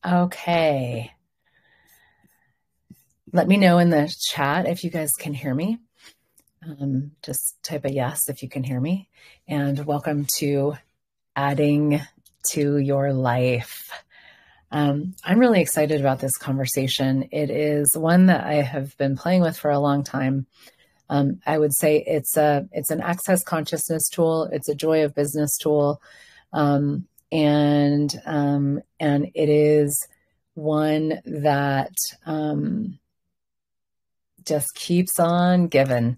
Okay. Let me know in the chat if you guys can hear me. Just type a yes if you can hear me. And welcome to Adding to Your Life. I'm really excited about this conversation. It is one that I have been playing with for a long time. I would say it's an access consciousness tool. It's a joy of business tool. And it is one that just keeps on giving.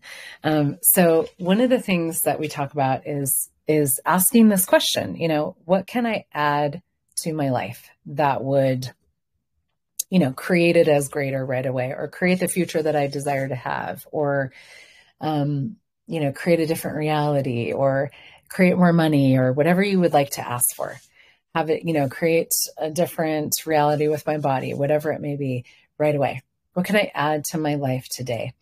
So one of the things that we talk about is asking this question, what can I add to my life that would, create it as greater right away, or create the future that I desire to have, or, create a different reality, or create more money, or whatever you would like to ask for. Have it, create a different reality with my body, whatever it may be, right away. What can I add to my life today?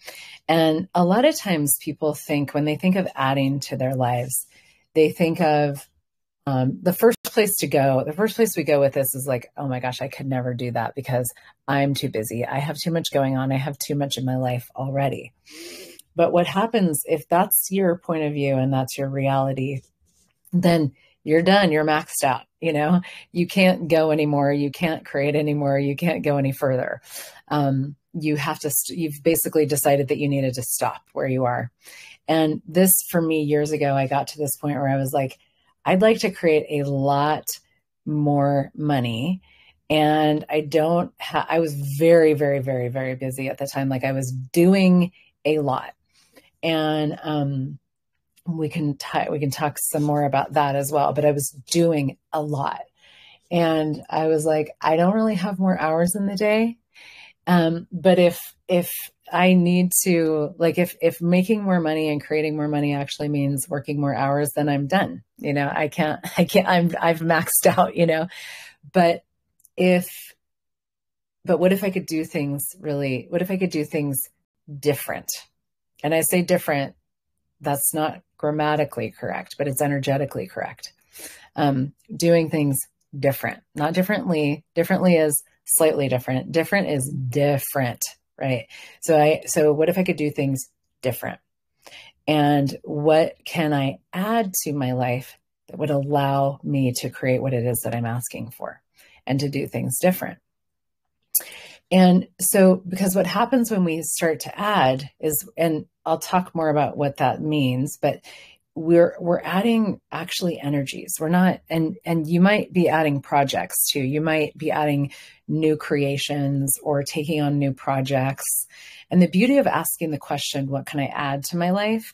And a lot of times people think, when they think of adding to their lives, they think of the first place we go with this is like, oh my gosh, I could never do that because I'm too busy. I have too much going on. I have too much in my life already. But what happens if that's your point of view and that's your reality, then you're done. You're maxed out. You can't go anymore. You can't create anymore. You can't go any further. You've basically decided that you needed to stop where you are. And this, for me, years ago, I got to this point where I was like, I'd like to create a lot more money. And I was very, very, very, very busy at the time. Like, I was doing a lot. And, we can talk some more about that as well, but I was doing a lot. And I was like, I don't really have more hours in the day. But if I need to, like, if making more money and creating more money actually means working more hours, then I'm done. I've maxed out, but what if I could do things different? And I say different, that's not grammatically correct, but it's energetically correct. Doing things different, not differently. Differently is slightly different. Different is different, right? So what if I could do things different? And what can I add to my life that would allow me to create what it is that I'm asking for and to do things different? And so, because what happens when we start to add is, and I'll talk more about what that means, but we're adding actually energies. We're not, and you might be adding projects too. You might be adding new creations or taking on new projects. And the beauty of asking the question, what can I add to my life?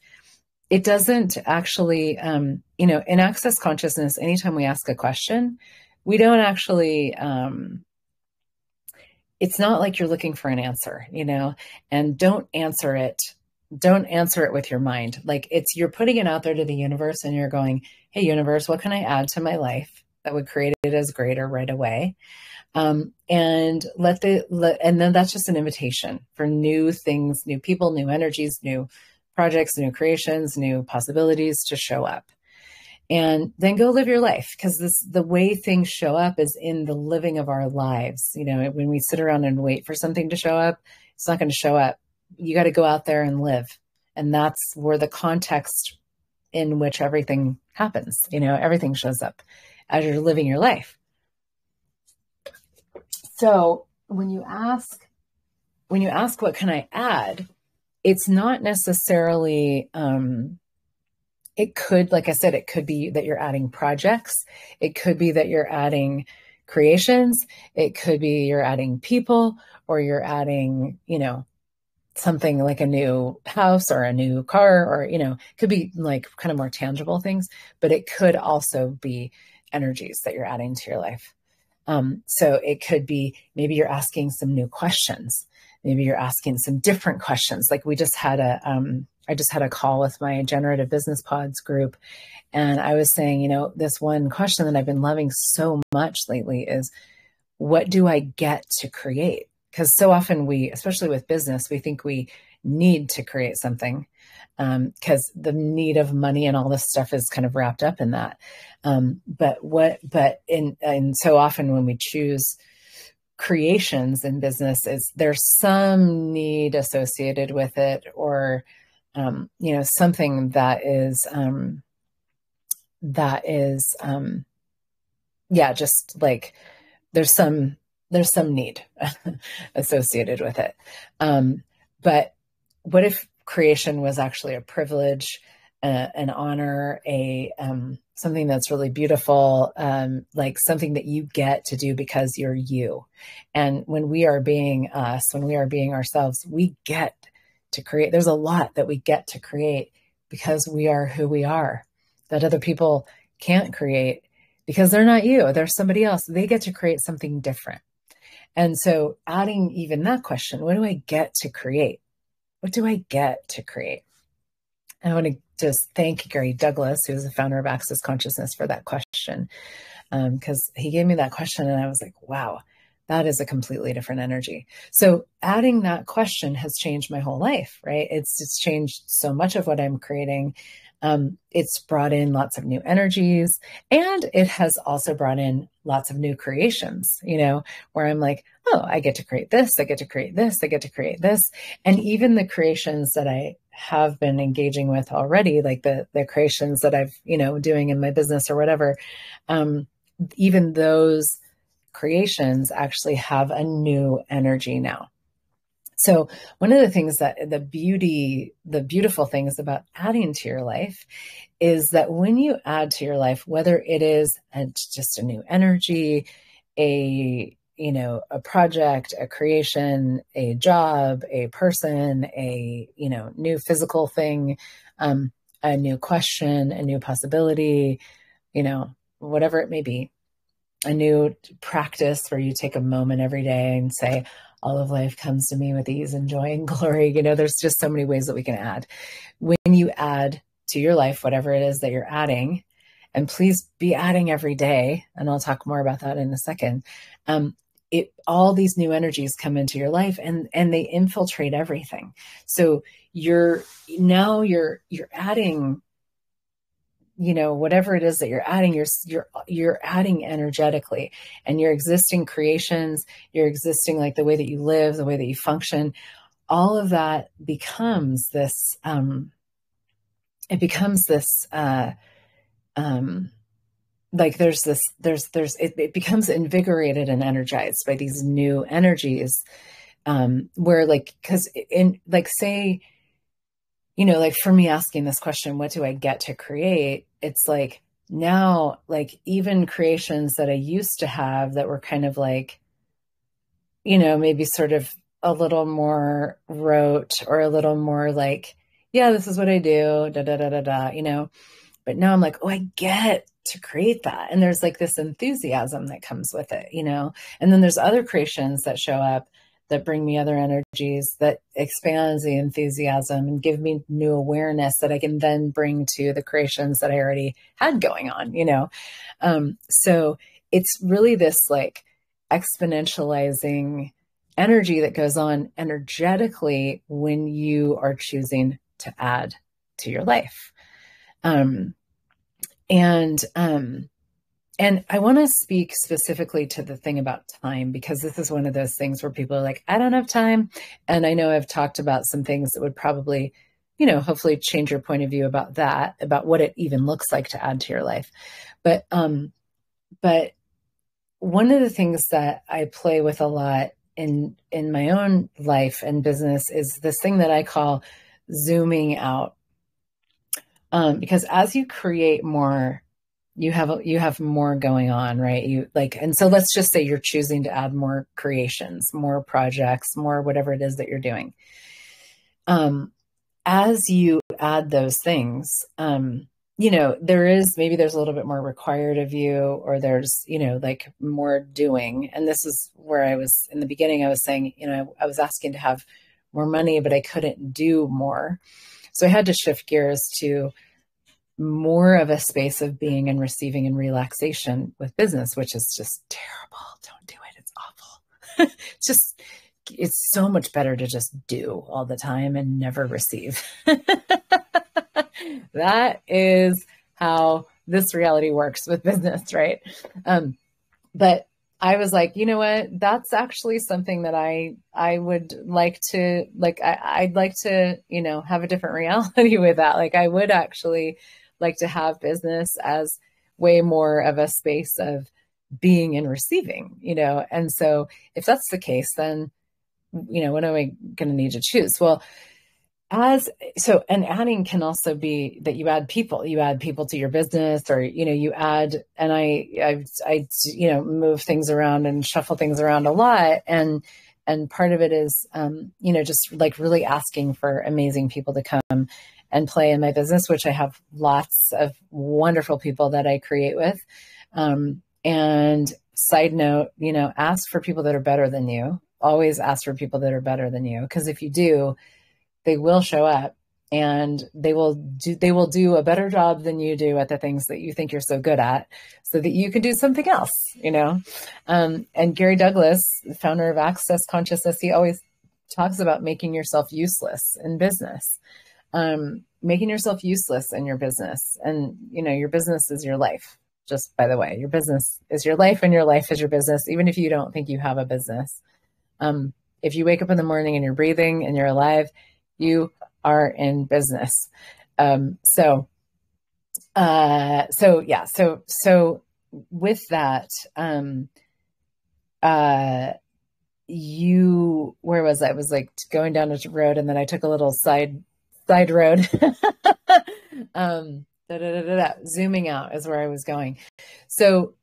It doesn't actually, in access consciousness, anytime we ask a question, we don't actually, it's not like you're looking for an answer, and don't answer it with your mind. Like, you're putting it out there to the universe and you're going, hey, universe, what can I add to my life that would create it as greater right away? And then that's just an invitation for new things, new people, new energies, new projects, new creations, new possibilities to show up. And then go live your life, because the way things show up is in the living of our lives. When we sit around and wait for something to show up, it's not going to show up. You got to go out there and live. And that's where the context in which everything happens. Everything shows up as you're living your life. So when you ask, what can I add? It's not necessarily, it could, like I said, it could be that you're adding projects. It could be that you're adding creations. It could be you're adding people, or you're adding, something like a new house or a new car, or, it could be like kind of more tangible things, but it could also be energies that you're adding to your life. So it could be, maybe you're asking some new questions. Maybe you're asking some different questions. Like, I just had a call with my Generative Business Pods group. And I was saying, this one question that I've been loving so much lately is, what do I get to create? Because so often especially with business, we think we need to create something, because the need of money and all this stuff is kind of wrapped up in that. And so often when we choose creations in business is there's some need associated with it, or something that is just like there's some need associated with it. But what if creation was actually a privilege, an honor, something that's really beautiful, like something that you get to do because you're you. And when we are being us, when we are being ourselves, we get to create. There's a lot that we get to create because we are who we are, that other people can't create because they're not you. They're somebody else. They get to create something different. And so adding even that question, what do I get to create? What do I get to create? And I want to just thank Gary Douglas, who's the founder of Access Consciousness, for that question. Because he gave me that question and I was like, wow, that is a completely different energy. So adding that question has changed my whole life, right? It's changed so much of what I'm creating. It's brought in lots of new energies, and it has also brought in lots of new creations, where I'm like, oh, I get to create this, I get to create this, I get to create this. And even the creations that I have been engaging with already, like the creations that I've, doing in my business or whatever, even those creations actually have a new energy now. So one of the things that the beautiful things about adding to your life is that when you add to your life, whether it is just a new energy, a project, a creation, a job, a person, a, new physical thing, a new question, a new possibility, whatever it may be, a new practice where you take a moment every day and say, all of life comes to me with ease and joy and glory. There's just so many ways that we can add. When you add to your life, whatever it is that you're adding, and please be adding every day, and I'll talk more about that in a second, all these new energies come into your life and they infiltrate everything. So you're adding, whatever it is that you're adding, you're adding energetically, and your existing creations, your existing, like the way that you live, the way that you function, all of that becomes this, it becomes invigorated and energized by these new energies, where because say, like for me asking this question, what do I get to create? It's like now, like even creations that I used to have that were kind of like, maybe sort of a little more rote or a little more like, yeah, this is what I do, da, da, da, da, da, but now I'm like, oh, I get to create that. And there's like this enthusiasm that comes with it, and then there's other creations that show up that bring me other energies that expands the enthusiasm and give me new awareness that I can then bring to the creations that I already had going on, so it's really this like exponentializing energy that goes on energetically when you are choosing to add to your life. And I want to speak specifically to the thing about time, because this is one of those things where people are like, I don't have time. And I know I've talked about some things that would probably, hopefully change your point of view about that, about what it even looks like to add to your life. But one of the things that I play with a lot in my own life and business is this thing that I call zooming out. Because as you create more, you have more going on, right? And so let's just say you're choosing to add more creations, more projects, more whatever it is that you're doing. As you add those things, there's a little bit more required of you, or there's, like more doing. And this is where I was in the beginning, I was saying, I was asking to have more money, but I couldn't do more. So I had to shift gears to more of a space of being and receiving and relaxation with business, which is just terrible. Don't do it. It's awful. It's so much better to just do all the time and never receive. That is how this reality works with business, right? But I was like, you know what? That's actually something that I would like to like. I'd like to, have a different reality with that. Like, I would actually like to have business as way more of a space of being and receiving, And so, if that's the case, then what am I going to need to choose? Well, and adding can also be that you add people to your business, or, you add, and I move things around and shuffle things around a lot. And part of it is, just like really asking for amazing people to come and play in my business, which I have lots of wonderful people that I create with. And side note, ask for people that are better than you. Always ask for people that are better than you. Because if you do, they will show up, and they will do a better job than you do at the things that you think you're so good at, so that you can do something else, And Gary Douglas, the founder of Access Consciousness, he always talks about making yourself useless in business, making yourself useless in your business. And, your business is your life. Just by the way, your business is your life, and your life is your business, even if you don't think you have a business. If you wake up in the morning and you're breathing and you're alive, you are in business. So with that, where was I? I was like going down a road, and then I took a little side road. Zooming out is where I was going. So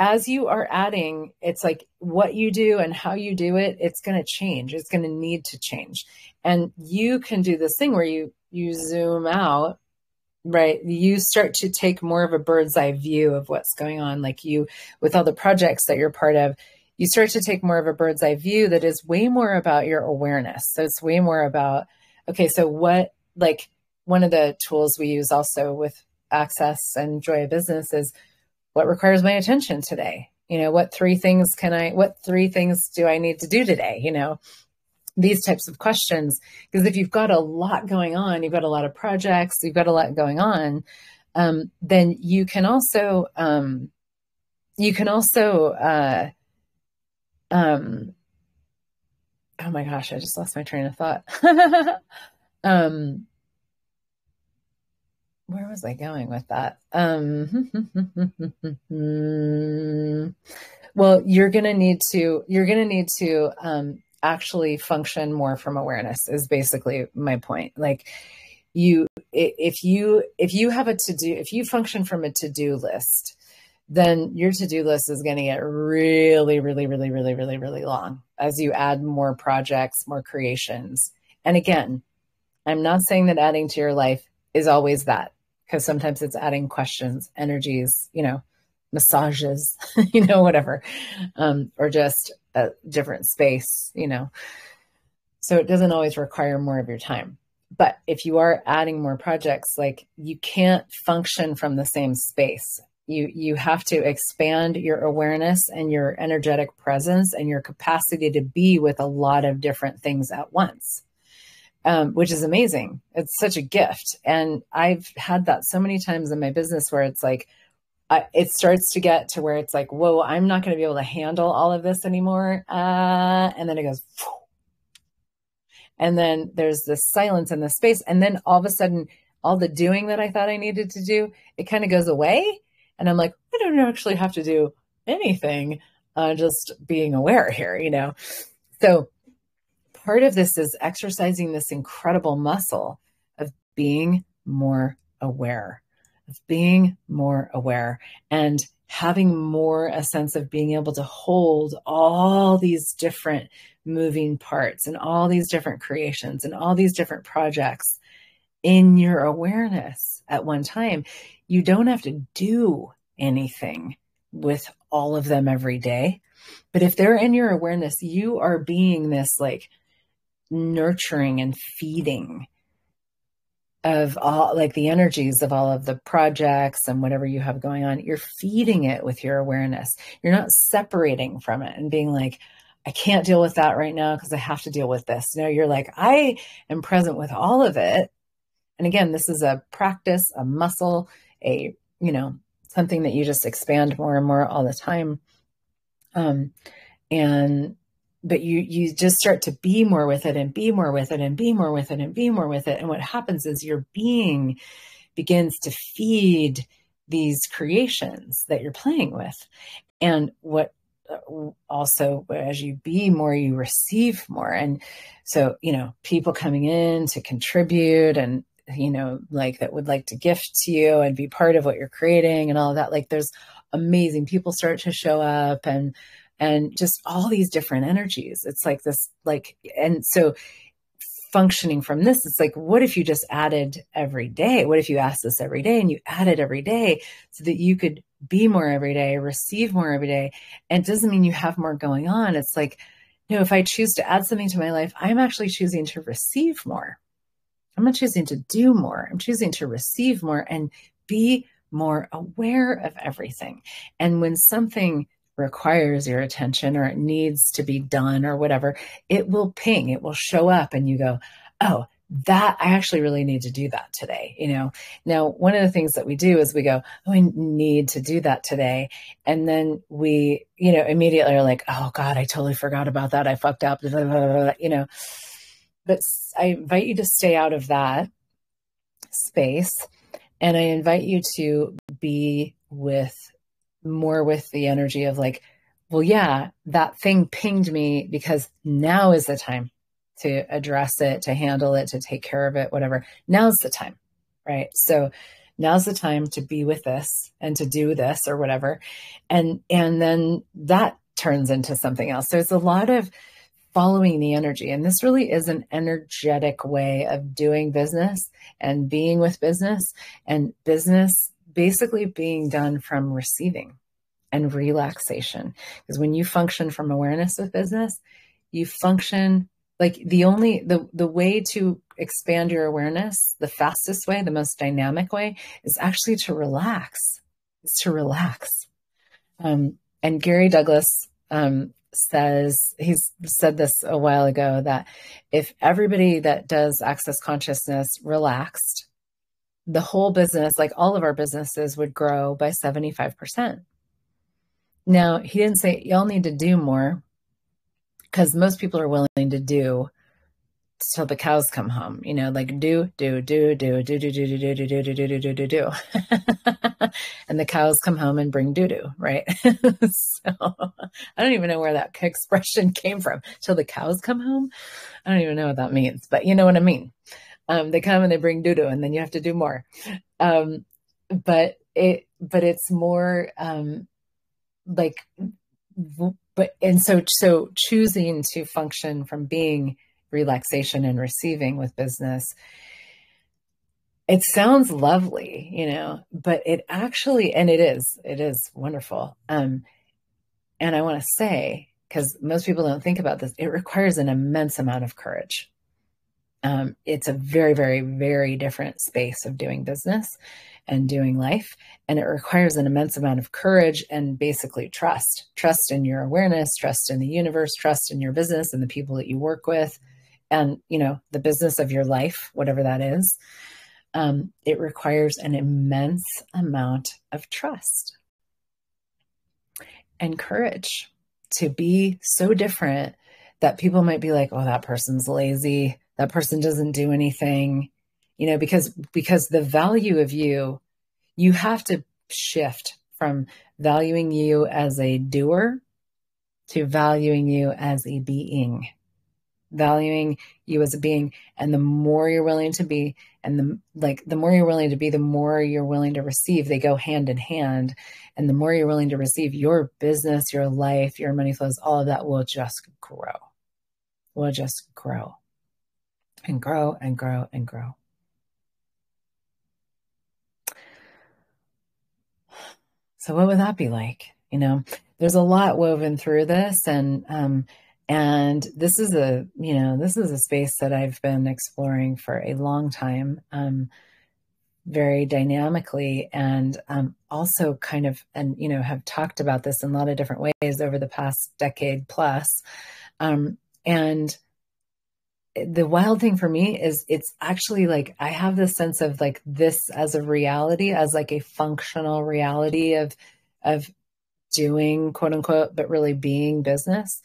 as you are adding, it's like what you do and how you do it, it's going to change. It's going to need to change. And you can do this thing where you zoom out, right? You start to take more of a bird's eye view of what's going on. Like with all the projects that you're part of, you start to take more of a bird's eye view that is way more about your awareness. So it's way more about, okay, so what, like one of the tools we use also with Access and Joy of Business is, what requires my attention today? What three things do I need to do today? These types of questions. Because if you've got a lot going on, you've got a lot of projects, you've got a lot going on, then you can also, oh my gosh, I just lost my train of thought. Where was I going with that? Well, you're going to need to actually function more from awareness is basically my point. Like if you function from a to-do list, then your to-do list is going to get really, really, really, really, really, really long as you add more projects, more creations. And again, I'm not saying that adding to your life is always that, because sometimes it's adding questions, energies, massages, whatever, or just a different space, So it doesn't always require more of your time. But if you are adding more projects, like you can't function from the same space. You have to expand your awareness and your energetic presence and your capacity to be with a lot of different things at once. Which is amazing. It's such a gift. And I've had that so many times in my business where it's like, it starts to get to where it's like, whoa, I'm not going to be able to handle all of this anymore. And then it goes, phew. And then there's this silence in the space. And then all of a sudden, all the doing that I thought I needed to do, it kind of goes away. And I'm like, I don't actually have to do anything, just being aware here, So part of this is exercising this incredible muscle of being more aware, and having more a sense of being able to hold all these different moving parts and all these different creations and all these different projects in your awareness at one time. You don't have to do anything with all of them every day, but if they're in your awareness, you are being this like nurturing and feeding of all, like the energies of all of the projects and whatever you have going on. You're feeding it with your awareness. You're not separating from it and being like, I can't deal with that right now because I have to deal with this. No, you're like, I am present with all of it. And again, this is a practice, a muscle, something that you just expand more and more all the time. Um, and, but you just start to be more with it and be more with it and be more with it and be more with it. And what happens is your being begins to feed these creations that you're playing with. And what also, as you be more, you receive more. And so, people coming in to contribute and, like that would like to gift to you and be part of what you're creating and all of that. Like there's amazing people start to show up and just all these different energies. It's like this, and so functioning from this, it's like, what if you just added every day? What if you asked this every day and you added every day so that you could be more every day, receive more every day? And it doesn't mean you have more going on. It's like, if I choose to add something to my life, I'm actually choosing to receive more. I'm not choosing to do more. I'm choosing to receive more and be more aware of everything. And when something requires your attention or it needs to be done or whatever, it will ping, it will show up and you go, oh, that I actually really need to do that today. Now, one of the things that we do is we go, oh, I need to do that today. And then we, immediately are like, oh God, I totally forgot about that. I fucked up, blah, blah, blah, blah, But I invite you to stay out of that space. And I invite you to be more with the energy of like, well, yeah, that thing pinged me because now is the time to address it, to handle it, to take care of it, whatever. Now's the time, right? So now's the time to be with this and to do this or whatever. And then that turns into something else. There's a lot of following the energy. And this really is an energetic way of doing business and being with business, and business basically being done from receiving and relaxation. Because when you function from awareness with business, you function like the way to expand your awareness, the fastest way, the most dynamic way is actually to relax. It's to relax. And Gary Douglas, he's said this a while ago, that if everybody that does Access Consciousness relaxed, the whole business, like all of our businesses, would grow by 75%. Now, he didn't say y'all need to do more, because most people are willing to do till the cows come home, like do, and the cows come home and bring doo-doo, right? So I don't even know where that expression came from. Till the cows come home. I don't even know what that means, but you know what I mean? They come and they bring doo-doo and then you have to do more. But it's more, so choosing to function from being relaxation and receiving with business, it sounds lovely, but it actually, and it is wonderful. And I want to say, because most people don't think about this, it requires an immense amount of courage. It's a very, very, very different space of doing business and doing life. And it requires an immense amount of courage and basically trust in your awareness, trust in the universe, trust in your business and the people that you work with, and, the business of your life, whatever that is. It requires an immense amount of trust and courage to be so different that people might be like, oh, that person's lazy. That person doesn't do anything, because the value of you have to shift from valuing you as a doer to valuing you as a being, valuing you as a being. And the more you're willing to be, and the more you're willing to be, the more you're willing to receive. They go hand in hand. And the more you're willing to receive, your business, your life, your money flows, all of that will just grow. Will just grow and grow and grow and grow. So what would that be like? There's a lot woven through this, and this is a space that I've been exploring for a long time, very dynamically, and also kind of, and have talked about this in a lot of different ways over the past decade plus, and the wild thing for me is it's actually like, I have this sense of like this as a reality, as like a functional reality of doing, quote unquote, but really being business,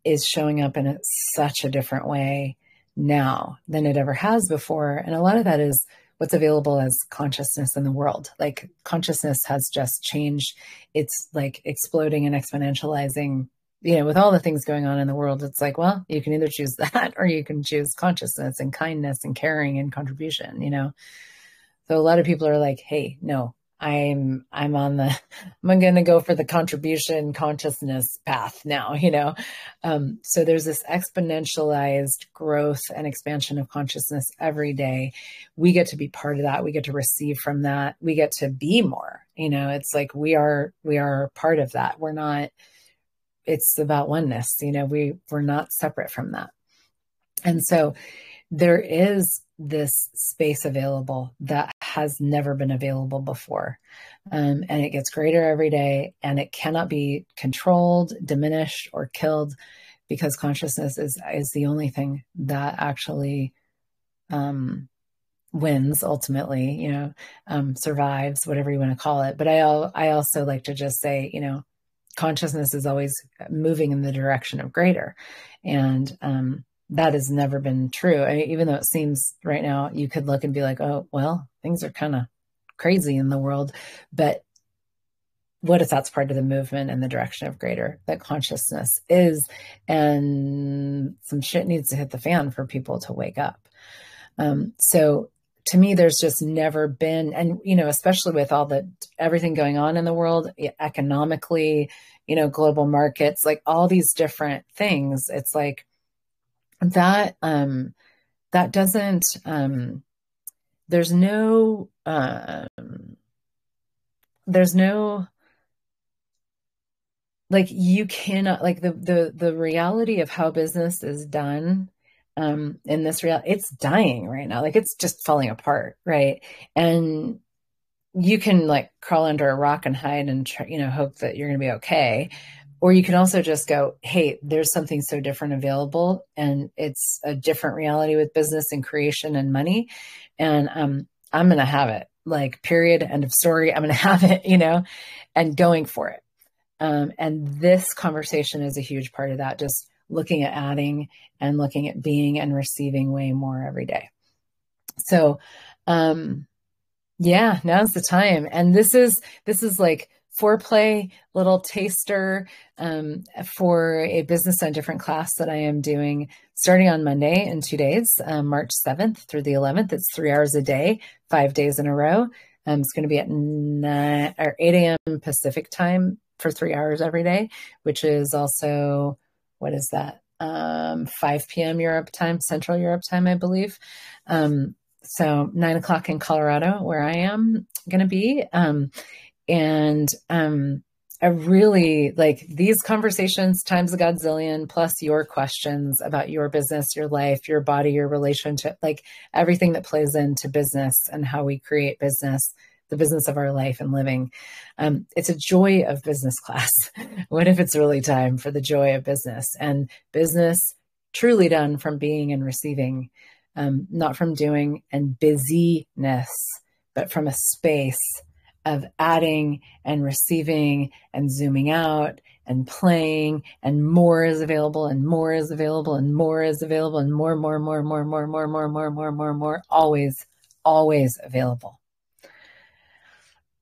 is showing up in such a different way now than it ever has before. And a lot of that is what's available as consciousness in the world. Like consciousness has just changed. It's like exploding and exponentializing, with all the things going on in the world. It's like, well, you can either choose that or you can choose consciousness and kindness and caring and contribution, So a lot of people are like, hey, no, I'm going to go for the contribution consciousness path now, So there's this exponentialized growth and expansion of consciousness every day. We get to be part of that. We get to receive from that. We get to be more, it's like we are part of that. It's about oneness, we're not separate from that. And so there is this space available that has never been available before. And it gets greater every day, and it cannot be controlled, diminished, or killed, because consciousness is the only thing that actually wins ultimately, survives, whatever you want to call it. But I also like to just say, consciousness is always moving in the direction of greater. And that has never been true. Even though it seems right now, you could look and be like, oh, well, things are kind of crazy in the world. But what if that's part of the movement in the direction of greater that consciousness is? And some shit needs to hit the fan for people to wake up. So to me, there's just never been, and, especially with everything going on in the world, economically, global markets, like all these different things, it's like that doesn't, there's no, like you cannot, like the reality of how business is done, in this reality, it's dying right now. Like it's just falling apart. Right. And you can like crawl under a rock and hide and try, hope that you're going to be okay. Or you can also just go, hey, there's something so different available, and it's a different reality with business and creation and money. And I'm going to have it, like, period, end of story. I'm going to have it, and going for it. And this conversation is a huge part of that, just looking at adding and looking at being and receiving way more every day. So, yeah, now's the time. And this is like foreplay, little taster, for a business on different class that I am doing starting on Monday in 2 days, March 7th through the 11th. It's 3 hours a day, 5 days in a row. It's going to be at 8 a.m. Pacific time for 3 hours every day, which is also, what is that? 5 p.m. Europe time, Central Europe time, I believe. So 9 o'clock in Colorado, where I am going to be. I really like these conversations times a godzillion, plus your questions about your business, your life, your body, your relationship, like everything that plays into business and how we create business, the business of our life and living. It's a joy of business class. What if it's really time for the joy of business, and business truly done from being and receiving, not from doing and busyness, but from a space of adding and receiving and zooming out and playing, and more is available, and more is available, and more is available, and more, always available.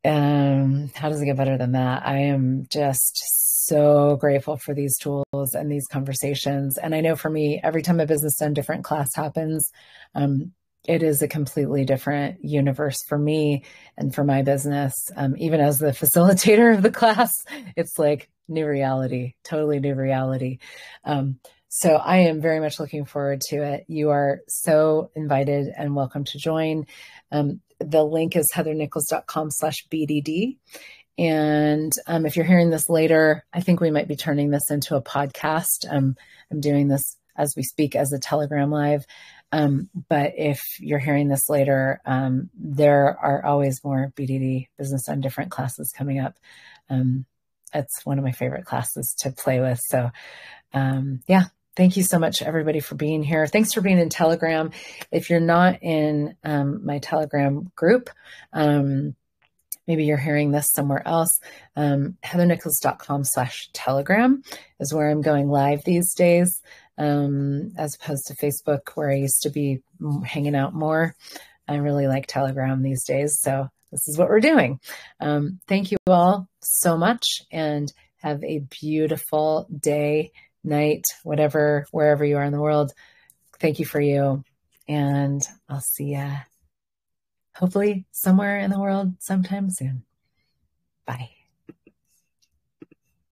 How does it get better than that? I am just so grateful for these tools and these conversations. And I know for me, every time a business done different class happens, it is a completely different universe for me and for my business. Even as the facilitator of the class, it's like new reality, totally new reality. So I am very much looking forward to it. You are so invited and welcome to join. The link is heathernichols.com/BDD. And if you're hearing this later, I think we might be turning this into a podcast. I'm doing this as we speak as a Telegram Live. But if you're hearing this later, there are always more BDD, Business on Different classes coming up. It's one of my favorite classes to play with. So yeah, thank you so much, everybody, for being here. Thanks for being in Telegram. If you're not in my Telegram group, maybe you're hearing this somewhere else. heathernichols.com/Telegram is where I'm going live these days, as opposed to Facebook, where I used to be hanging out more. I really like Telegram these days. So this is what we're doing. Thank you all so much, and have a beautiful day, night, whatever, wherever you are in the world. Thank you for you. And I'll see ya hopefully somewhere in the world sometime soon. Bye.